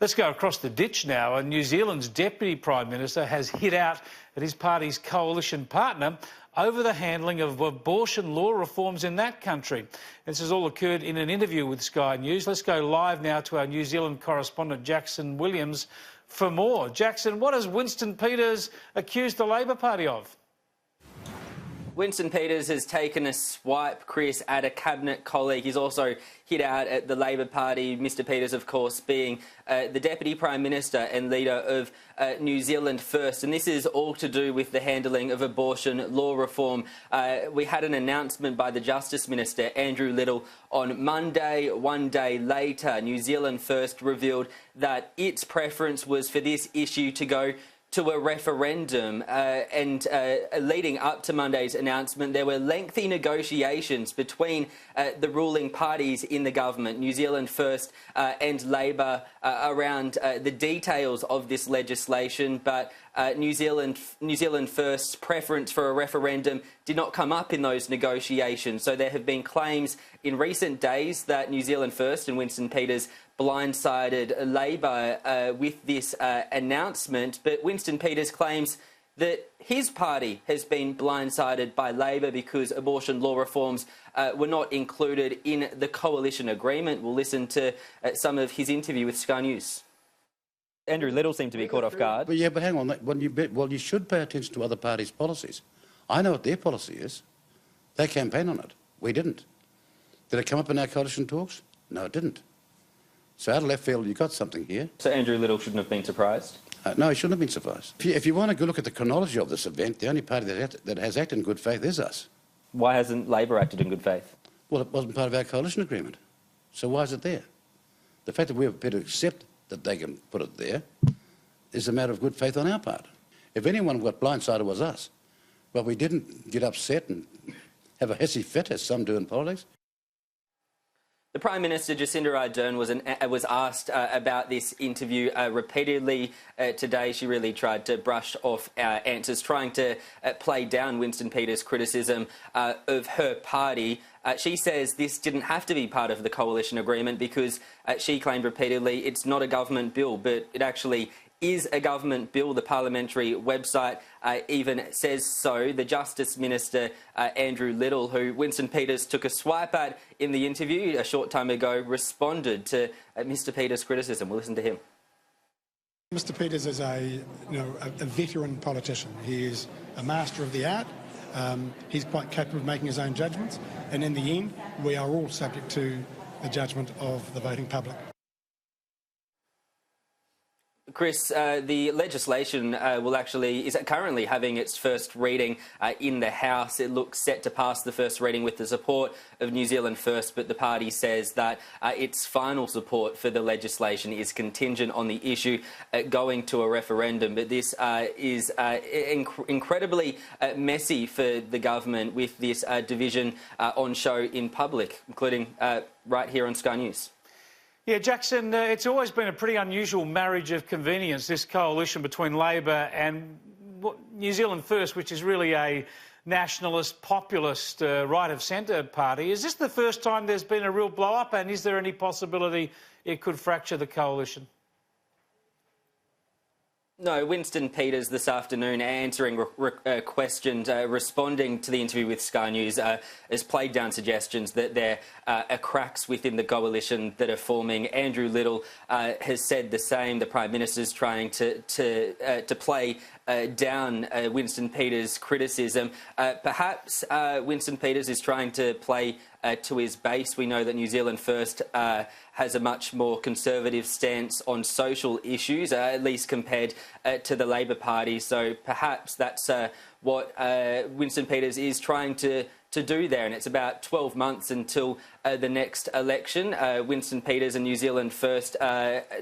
Let's go across the ditch now. And New Zealand's Deputy Prime Minister has hit out at his party's coalition partner over the handling of abortion law reforms in that country. This has all occurred in an interview with Sky News. Let's go live now to our New Zealand correspondent Jackson Williams for more. Jackson, what has Winston Peters accused the Labor Party of? Winston Peters has taken a swipe, Chris, at a cabinet colleague. He's also hit out at the Labor Party, Mr Peters, of course, being the Deputy Prime Minister and leader of New Zealand First. And this is all to do with the handling of abortion law reform. We had an announcement by the Justice Minister, Andrew Little, on Monday. One day later, New Zealand First revealed that its preference was for this issue to go to a referendum, and leading up to Monday's announcement, there were lengthy negotiations between the ruling parties in the government, New Zealand First and Labor, around the details of this legislation. But New Zealand First's preference for a referendum did not come up in those negotiations. So there have been claims in recent days that New Zealand First and Winston Peters blindsided Labor with this announcement, but Winston Peters claims that his party has been blindsided by Labor because abortion law reforms were not included in the coalition agreement. We'll listen to some of his interview with Sky News. Andrew Little seemed to be caught off guard. But hang on. Well, you should pay attention to other parties' policies. I know what their policy is. They campaign on it. We didn't. Did it come up in our coalition talks? No, it didn't. So out of left field, you've got something here. So Andrew Little shouldn't have been surprised? No, he shouldn't have been surprised. If you want to go look at the chronology of this event, the only party that has acted in good faith is us. Why hasn't Labor acted in good faith? Well, it wasn't part of our coalition agreement. So why is it there? The fact that we're prepared to accept that they can put it there is a matter of good faith on our part. If anyone got blindsided, was us. But we didn't get upset and have a hissy fit, as some do in politics. The Prime Minister, Jacinda Ardern, was asked about this interview repeatedly today. She really tried to brush off our answers, trying to play down Winston Peters' criticism of her party. She says this didn't have to be part of the coalition agreement because she claimed repeatedly it's not a government bill, but it actually is a government bill. The parliamentary website even says so. The Justice Minister, Andrew Little, who Winston Peters took a swipe at in the interview a short time ago, responded to Mr Peters' criticism. We'll listen to him. Mr Peters is a veteran politician. He is a master of the art. He's quite capable of making his own judgments. And in the end, we are all subject to the judgment of the voting public. Chris, the legislation is currently having its first reading in the House. It looks set to pass the first reading with the support of New Zealand First, but the party says that its final support for the legislation is contingent on the issue going to a referendum. But this is incredibly messy for the government with this division on show in public, including right here on Sky News. Yeah, Jackson, it's always been a pretty unusual marriage of convenience, this coalition between Labor and New Zealand First, which is really a nationalist, populist, right-of-centre party. Is this the first time there's been a real blow-up, and is there any possibility it could fracture the coalition? No, Winston Peters this afternoon answering questions, responding to the interview with Sky News, has played down suggestions that there are cracks within the coalition that are forming. Andrew Little has said the same. The Prime Minister's trying to play down Winston Peters' criticism. Perhaps Winston Peters is trying to play to his base. We know that New Zealand First has a much more conservative stance on social issues, at least compared to the Labor Party. So perhaps that's what Winston Peters is trying to do there. And it's about 12 months until the next election. Winston Peters and New Zealand First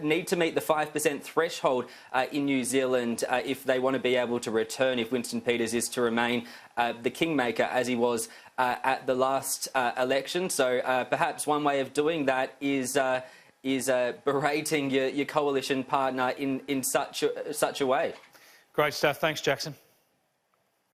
need to meet the 5% threshold in New Zealand if they want to be able to return, if Winston Peters is to remain the kingmaker as he was at the last election. So perhaps one way of doing that is berating your coalition partner in such a way. Great stuff. Thanks, Jackson.